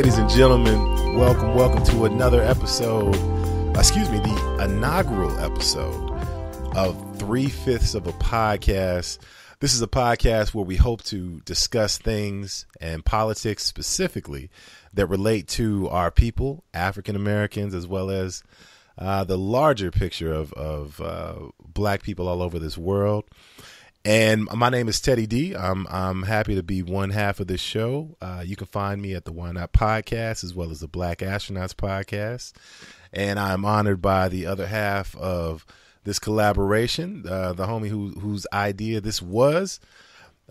Ladies and gentlemen, welcome to another episode, the inaugural episode of 3/5 of a podcast. This is a podcast where we hope to discuss things and politics specifically that relate to our people, African Americans, as well as the larger picture of black people all over this world. And my name is Teddy D. I'm happy to be one half of this show. You can find me at the Why Not Podcast as well as the Black Astronauts Podcast. And I'm honored by the other half of this collaboration, the homie whose idea this was,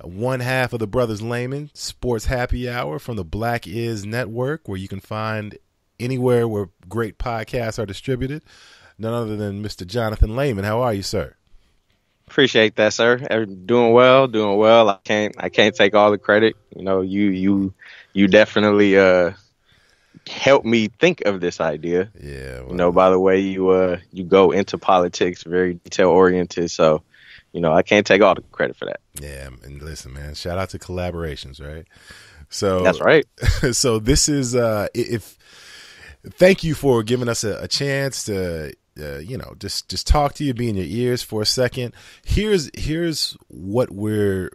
one half of the Brothers Lehman Sports Happy Hour from the Black Is Network, where you can find anywhere where great podcasts are distributed. None other than Mr. Jonathan Lehman. How are you, sir? Appreciate that, sir. Doing well. I can't take all the credit. You know, you definitely helped me think of this idea. Yeah. Well, you know, by the way, you go into politics very detail oriented. So, you know, I can't take all the credit for that. Yeah, and listen, man, shout out to collaborations, right? So that's right. So this is thank you for giving us a chance to just talk to you, be in your ears for a second. Here's what we're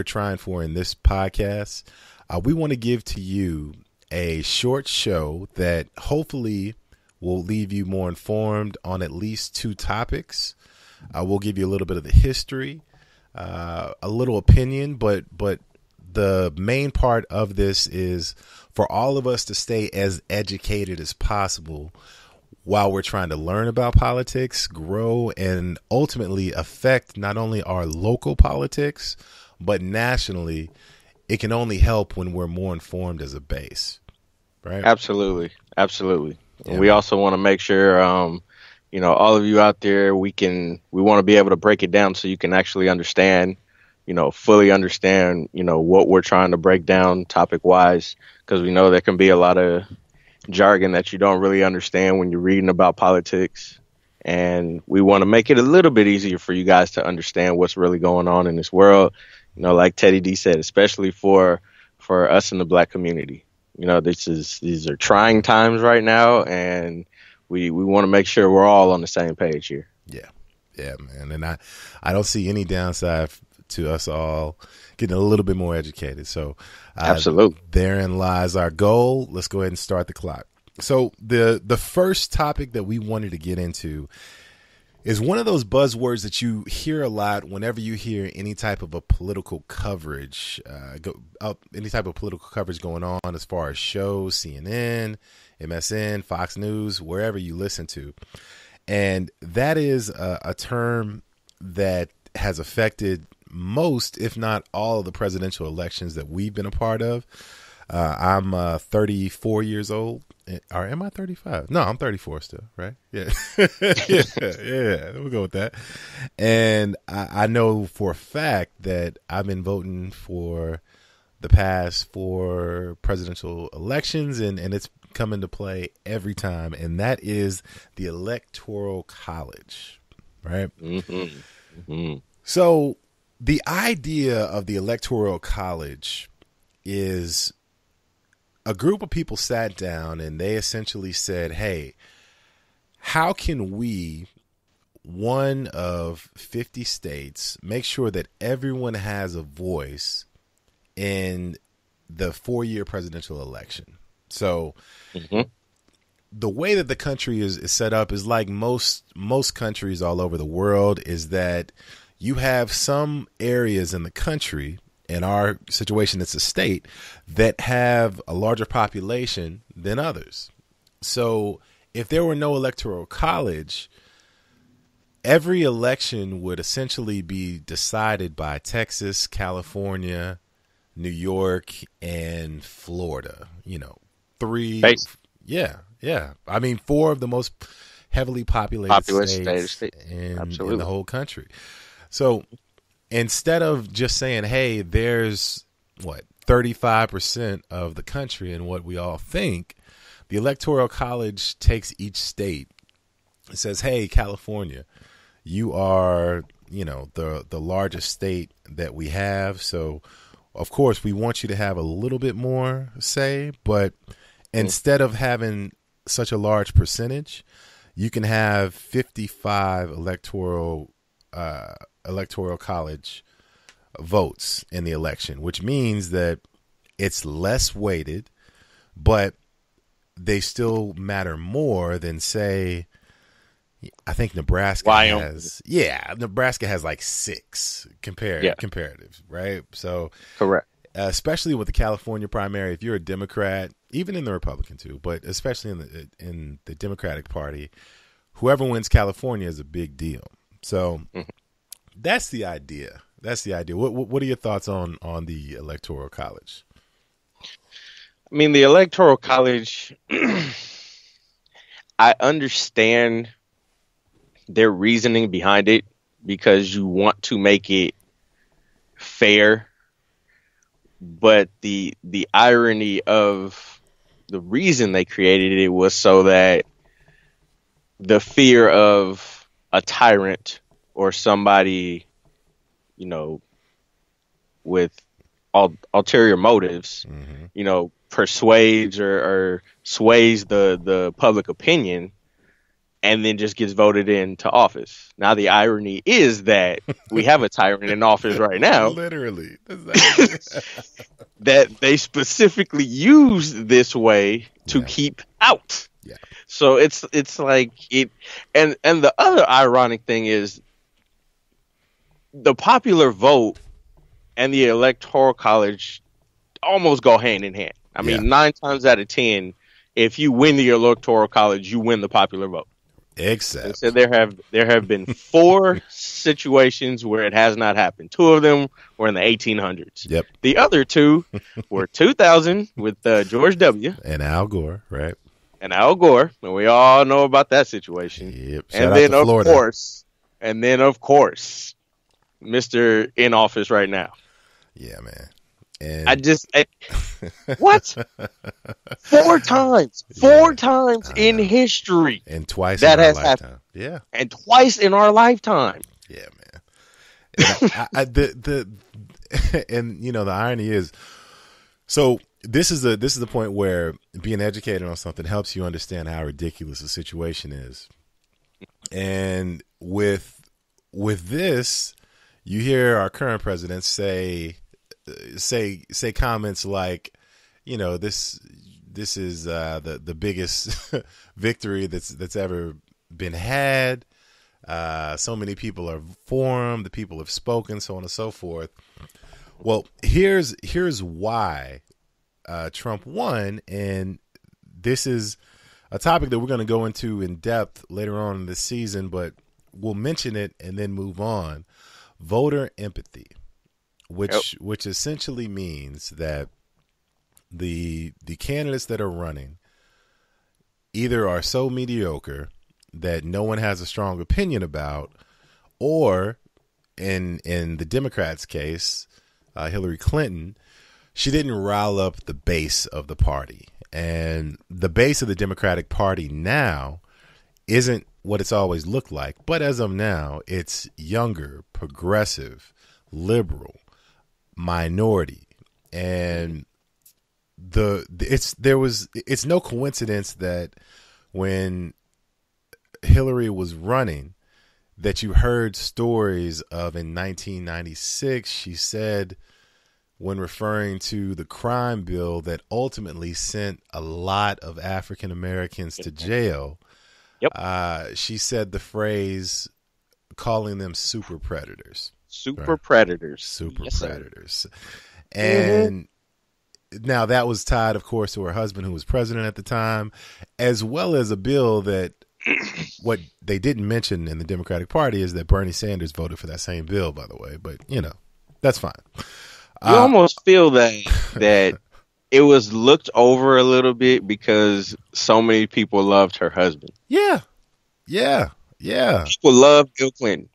trying for in this podcast. We want to give to you a short show that hopefully will leave you more informed on at least two topics. We'll give you a little bit of the history, a little opinion, but the main part of this is for all of us to stay as educated as possible while we're trying to learn about politics, grow, and ultimately affect not only our local politics, but nationally. It can only help when we're more informed as a base, right? Absolutely. Yeah. And we Man. also want to make sure, all of you out there, we want to be able to break it down so you can actually understand, fully understand, what we're trying to break down topic wise, because we know there can be a lot of jargon that you don't really understand when you're reading about politics. And we want to make it a little bit easier for you guys to understand what's really going on in this world. Like Teddy D said, especially for us in the black community. These are trying times right now, and we want to make sure we're all on the same page here. Yeah, man. And I don't see any downside to us all getting a little bit more educated. So absolutely, therein lies our goal. Let's go ahead and start the clock. So the first topic that we wanted to get into is one of those buzzwords that you hear a lot whenever you hear any type of a political coverage, any type of political coverage going on as far as shows, CNN, MSN, Fox News, wherever you listen to. And that is a term that has affected most, if not all, of the presidential elections that we've been a part of. I'm 34 years old. Or am I 35? No, I'm 34 still, right? Yeah. yeah, we'll go with that. And I know for a fact that I've been voting for the past 4 presidential elections, and it's come into play every time, and that is the Electoral College, right? Mm-hmm. Mm-hmm. So the idea of the Electoral College is a group of people sat down and they essentially said, hey, how can we, one of 50 states, make sure that everyone has a voice in the 4-year presidential election? So the way that the country is set up is like most countries all over the world, is that you have some areas in the country, in our situation, it's a state, that have a larger population than others. So if there were no electoral college, every election would essentially be decided by Texas, California, New York, and Florida. 3. Yeah. I mean, 4 of the most heavily populated states in the whole country. So instead of just saying, hey, there's 35% of the country and what we all think, the Electoral College takes each state and says, hey, California, you are, the largest state that we have. So, of course, we want you to have a little bit more say, but instead of having such a large percentage, you can have 55 electoral college votes in the election, which means that it's less weighted, but they still matter more than, say, I think Nebraska Nebraska has like 6 comparative, right? So Correct. Especially with the California primary, if you're a Democrat, even in the Republican too, but especially in the Democratic Party, whoever wins California is a big deal. So that's the idea. What are your thoughts on the Electoral College? I mean, the Electoral College, I understand their reasoning behind it because you want to make it fair. But the irony of the reason they created it was so that the fear of a tyrant or somebody, with ulterior motives, persuades or sways the public opinion and then just gets voted into office. Now, the irony is that we have a tyrant in office right now. Literally. That they specifically use this way to keep out. Yeah. So it's like it, and the other ironic thing is the popular vote and the Electoral College almost go hand in hand. I mean, 9 times out of 10, if you win the Electoral College, you win the popular vote. Except so there have been 4 situations where it has not happened. 2 of them were in the 1800s. Yep. The other 2 were 2000 with George W. and Al Gore, right? And we all know about that situation. Yep. And then of course, Mr. in office right now. Yeah, man. And what? 4 times in history, and twice that in our has lifetime. happened. Yeah, and twice in our lifetime. Yeah, man. And and the irony is, so this is the point where being educated on something helps you understand how ridiculous the situation is. And with this, you hear our current president say comments like, this is the biggest victory that's ever been had. So many people are for him. The people have spoken, so on and so forth. Well, here's why Trump won, and this is a topic that we're going to go into in depth later on in this season, but we'll mention it and then move on. Voter empathy, which essentially means that the candidates that are running either are so mediocre that no one has a strong opinion about, or in the Democrats' case, Hillary Clinton, she didn't rile up the base of the party. And the base of the Democratic Party now isn't what it's always looked like, but as of now, it's younger, progressive, liberal, minority, and it's no coincidence that when Hillary was running, that you heard stories of in 1996, she said, when referring to the crime bill that ultimately sent a lot of African Americans to jail. Yep. She said the phrase, calling them super predators. Super predators. Super predators. And now that was tied, of course, to her husband, who was president at the time, as well as a bill that what they didn't mention in the Democratic Party is that Bernie Sanders voted for that same bill, by the way. But, that's fine. You almost feel that it was looked over a little bit because so many people loved her husband. Yeah. People loved Bill Clinton.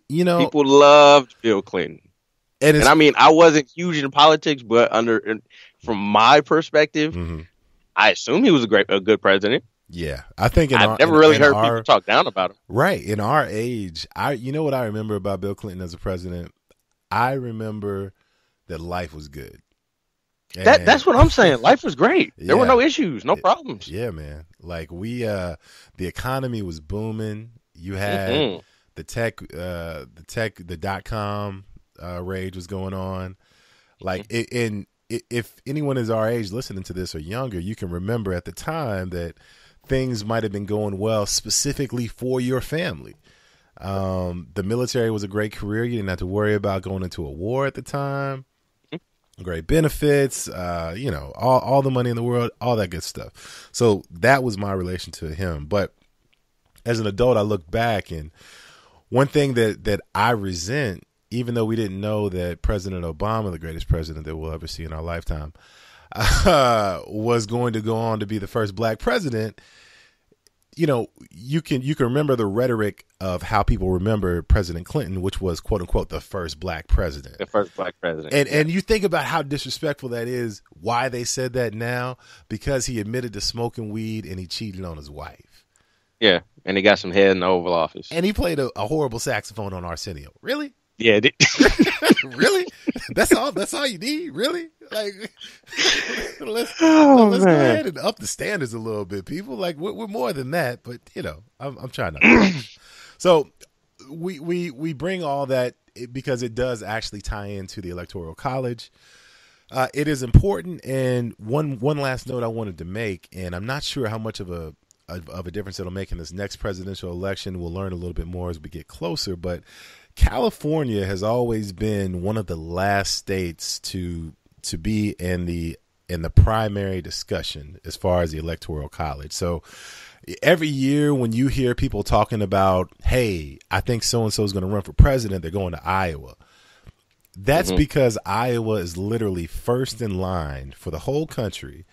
People loved Bill Clinton. And I mean, I wasn't huge in politics, but from my perspective, I assume he was a good president. Yeah, I think I've never really heard people talk down about him. Right. In our age, what I remember about Bill Clinton as a president? I remember that life was good. And That's what I'm saying. Life was great. There were yeah, no issues, no problems. yeah, man. Like the economy was booming. You had Hmm. the .com rage was going on. Like Hmm. if anyone is our age listening to this or younger, you can remember at the time that things might have been going well specifically for your family. The military was a great career. You didn't have to worry about going into a war at the time. Great benefits, all the money in the world, all that good stuff. So that was my relation to him. But as an adult, I look back, and one thing that I resent, even though we didn't know that President Obama, the greatest president that we'll ever see in our lifetime, was going to go on to be the first black president. You can remember the rhetoric of how people remember President Clinton, which was quote unquote the first black president. The first black president. And you think about how disrespectful that is. Why they said that now? Because he admitted to smoking weed and he cheated on his wife. Yeah, and he got some head in the Oval Office. And he played a horrible saxophone on Arsenio. Really? Yeah. Really? That's all you need? Really? Like, let's Oh, go man. ahead and up the standards a little bit, people. Like, we're more than that, but I'm trying to. So we bring all that because it does actually tie into the Electoral College. It is important, and one last note I wanted to make, and I'm not sure how much of a difference it'll make in this next presidential election. We'll learn a little bit more as we get closer, but California has always been one of the last states to be in the primary discussion as far as the Electoral College. So every year when you hear people talking about, hey, I think so-and-so is going to run for president, they're going to Iowa. That's because Iowa is literally first in line for the whole country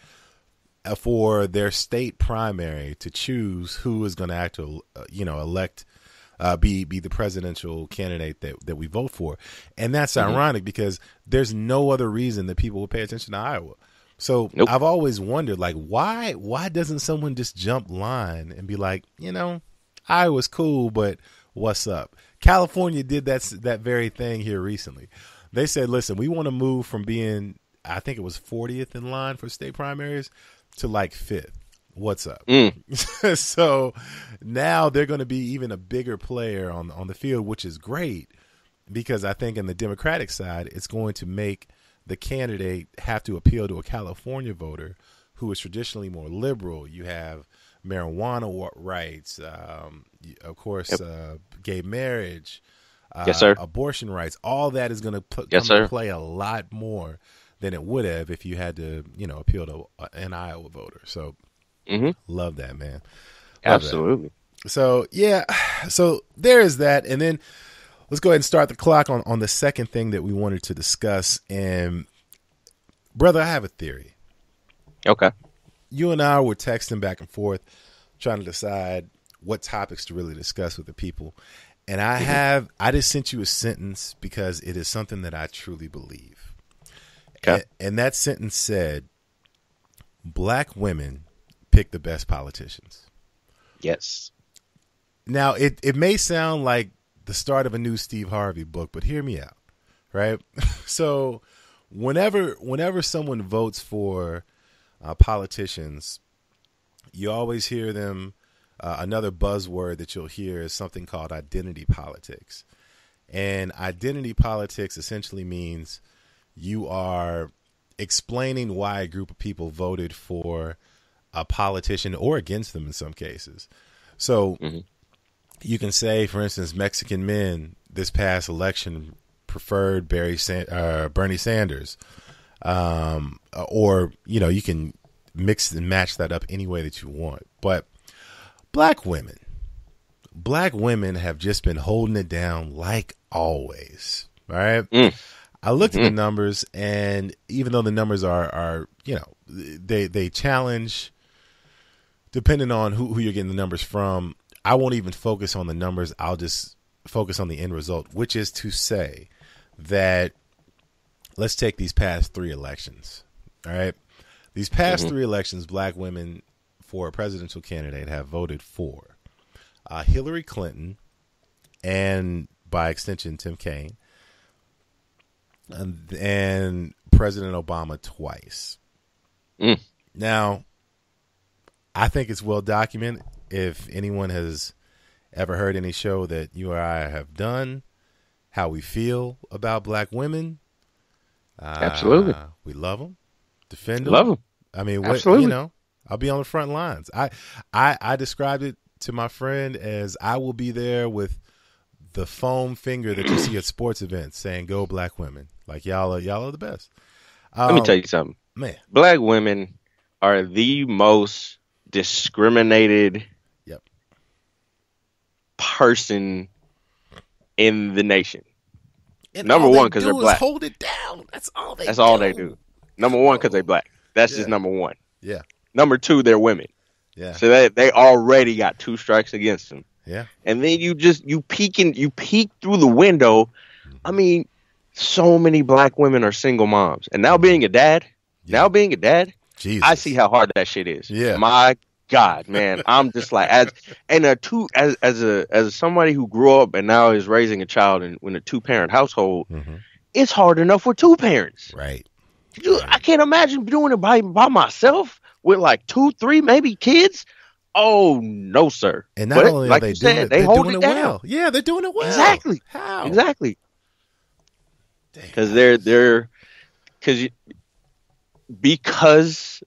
for their state primary to choose who is going to actually, elect, be the presidential candidate that we vote for. And that's ironic because there's no other reason that people would pay attention to Iowa. So Nope. I've always wondered, like, why doesn't someone just jump line and be like, Iowa's cool, but what's up? California did that very thing here recently. They said, listen, we want to move from being, I think it was 40th in line for state primaries to like 5th. What's up? So now they're going to be even a bigger player on the field, which is great because I think in the Democratic side, it's going to make the candidate have to appeal to a California voter who is traditionally more liberal. You have marijuana rights, of course, gay marriage, Yes, sir. abortion rights. All that is going to come sir. to play a lot more than it would have if you had to, appeal to an Iowa voter. So love that, man. Love Absolutely. that. So, yeah. So there is that. And then let's go ahead and start the clock on the second thing that we wanted to discuss. And, brother, I have a theory. Okay. You and I were texting back and forth trying to decide what topics to really discuss with the people. And I just sent you a sentence because it is something that I truly believe. Okay. And that sentence said, black women pick the best politicians. Yes. Now, it may sound like the start of a new Steve Harvey book, but hear me out, right? So whenever someone votes for politicians, you always hear them, another buzzword that you'll hear is something called identity politics. And identity politics essentially means you are explaining why a group of people voted for a politician or against them in some cases. So you can say, for instance, Mexican men this past election preferred Bernie Sanders. Or, you can mix and match that up any way that you want. But black women have just been holding it down like always. All right. I looked at the numbers, and even though the numbers are they challenge depending on who you're getting the numbers from. I won't even focus on the numbers. I'll just focus on the end result, which is to say that let's take these past 3 elections. All right. These past 3 elections, black women for a presidential candidate have voted for Hillary Clinton and by extension, Tim Kaine, and President Obama twice. Mm. Now, I think it's well documented. If anyone has ever heard any show that you or I have done, how we feel about black women, Absolutely. we love them, defend them. Love them. I mean, Absolutely. I'll be on the front lines. I described it to my friend as I will be there with the foam finger that you see at sports events saying "Go Black Women." Like y'all are the best. Let me tell you something. Man. Black women are the most discriminated Yep. person in the nation. And Number all one, because they're do black. Is hold it down. That's all they. That's all they do. Number one, because they're black. That's just number one. Yeah. Number two, they're women. Yeah. So they already got 2 strikes against them. Yeah. And then you peek through the window. I mean, so many black women are single moms. And now being a dad, Jesus. I see how hard that shit is. Yeah. My God, man. I'm just like as somebody who grew up and now is raising a child in a 2-parent household, it's hard enough with 2 parents. Right. I can't imagine doing it by myself with like 2, 3, maybe kids. Oh no, sir! And not only are they doing it, they they're hold doing it it down. well. Yeah, they're doing it well. Exactly. How? Exactly. Because because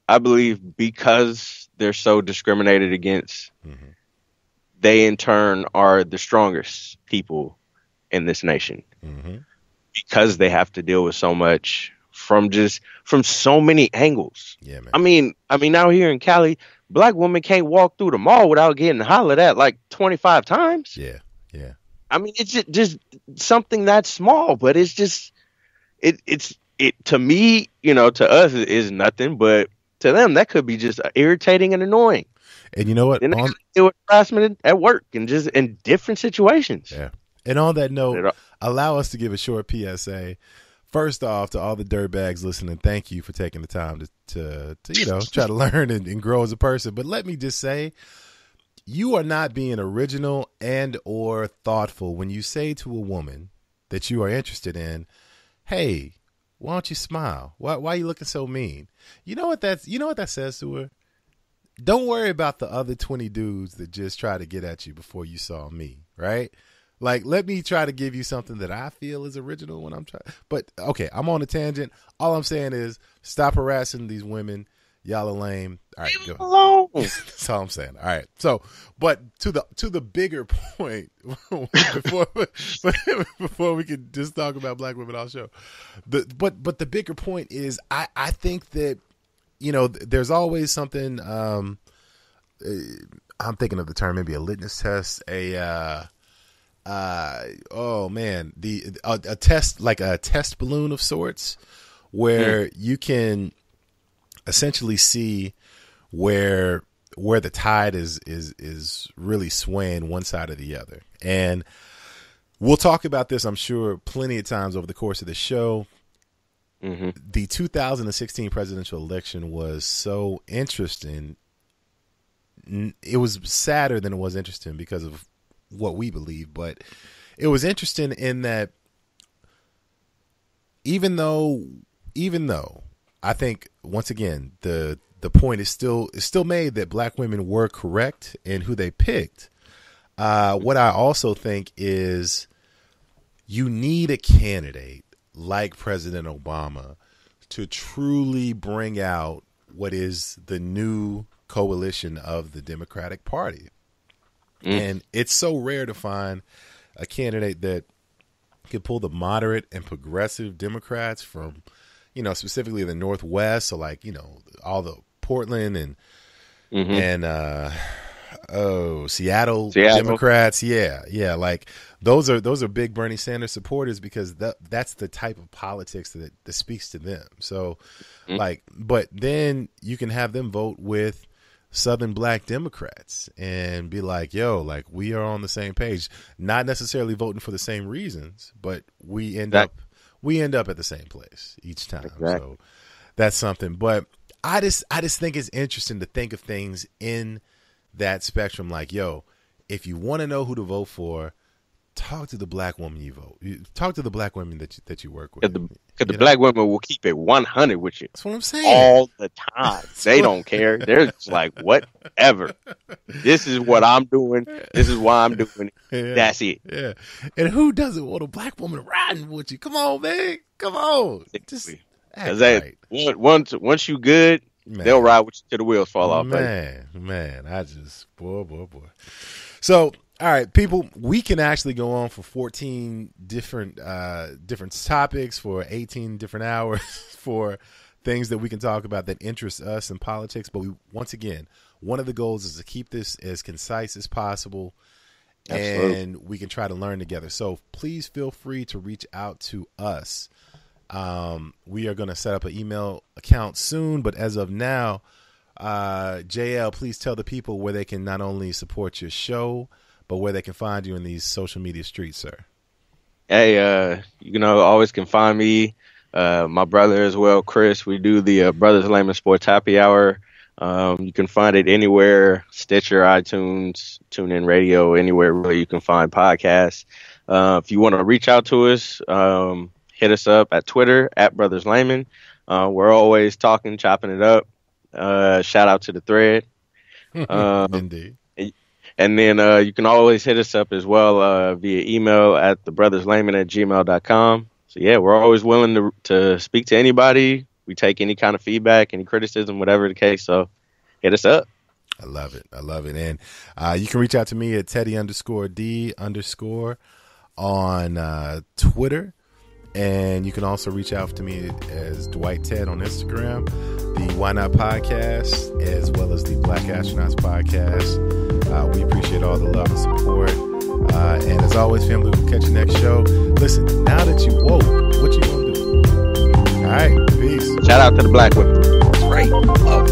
they're so discriminated against, they in turn are the strongest people in this nation. Because they have to deal with so much from so many angles. Yeah, man. I mean, out here in Cali, black women can't walk through the mall without getting hollered at like 25 times. Yeah, yeah. I mean, it's just something that small, but it's just it to me, to us it is nothing, but to them that could be just irritating and annoying. And you know what? Then they deal with harassment at work and just in different situations. Yeah. And on that note, allow us to give a short PSA. First off, to all the dirtbags listening, thank you for taking the time to try to learn and grow as a person. But let me just say, you are not being original and or thoughtful when you say to a woman that you are interested in, "Hey, why don't you smile? Why are you looking so mean?" You know what that says to her? Don't worry about the other 20 dudes that just try to get at you before you saw me, right? Like, let me try to give you something that I feel is original when I'm trying. But, okay, I'm on a tangent. All I'm saying is stop harassing these women. Y'all are lame. All right, go. Alone. That's all I'm saying. All right. So, but to the bigger point, before we can just talk about black women all show, but the bigger point is I think that, there's always something, I'm thinking of the term, maybe a litmus test, a test, like a test balloon of sorts, where you can essentially see where the tide is really swaying one side or the other. And we'll talk about this, I'm sure, plenty of times over the course of the show. The 2016 presidential election was so interesting. It was sadder than it was interesting because of what we believe, but it was interesting in that even though I think, once again, the point is still made that black women were correct in who they picked. What I also think is you need a candidate like President Obama to truly bring out what is the new coalition of the Democratic Party. And it's so rare to find a candidate that could pull the moderate and progressive Democrats from, specifically the Northwest. So like, all the Portland and Seattle Democrats. Yeah. Like those are big Bernie Sanders supporters because that's the type of politics that speaks to them. So but then you can have them vote with Southern black Democrats and be like, yo, like we are on the same page, not necessarily voting for the same reasons, but we end up at the same place each time. Exactly. So that's something. But I just think it's interesting to think of things in that spectrum. Like, yo, if you want to know who to vote for, talk to the black woman you vote. Talk to the black women that you work with. Because the black women will keep it 100 with you. That's what I'm saying. All the time. They don't care. They're just like, whatever. This is what I'm doing. This is why I'm doing it. Yeah. That's it. Yeah. And who doesn't want a black woman riding with you? Come on, man. Come on. Just act right. Once you good, man, they'll ride with you till the wheels fall off. Man, I just, boy. So, all right, people, we can actually go on for 14 different topics for 18 different hours for things that we can talk about that interest us in politics. But once again, one of the goals is to keep this as concise as possible. Absolutely. And we can try to learn together. So please feel free to reach out to us. We are going to set up an email account soon, but as of now, JL, please tell the people where they can not only support your show, but where they can find you in these social media streets, sir. Hey, always can find me, my brother as well, Chris. We do the Brothers Lehman Sports Happy Hour. You can find it anywhere, Stitcher, iTunes, TuneIn Radio, anywhere really you can find podcasts. If you want to reach out to us, hit us up at Twitter, at Brothers Lehman. We're always talking, chopping it up. Shout out to the thread. Indeed. And then you can always hit us up as well via email at thebrotherslayman@gmail.com. So, yeah, we're always willing to speak to anybody. We take any kind of feedback, any criticism, whatever the case. So hit us up. I love it. And you can reach out to me at Teddy_D_ on Twitter. And you can also reach out to me as Dwight Ted on Instagram, the Why Not Podcast, as well as the Black Astronauts Podcast. We appreciate all the love and support. And as always, family, we'll catch you next show. Listen, now that you woke, what you gonna do? All right, peace. Shout out to the black women. That's right. Love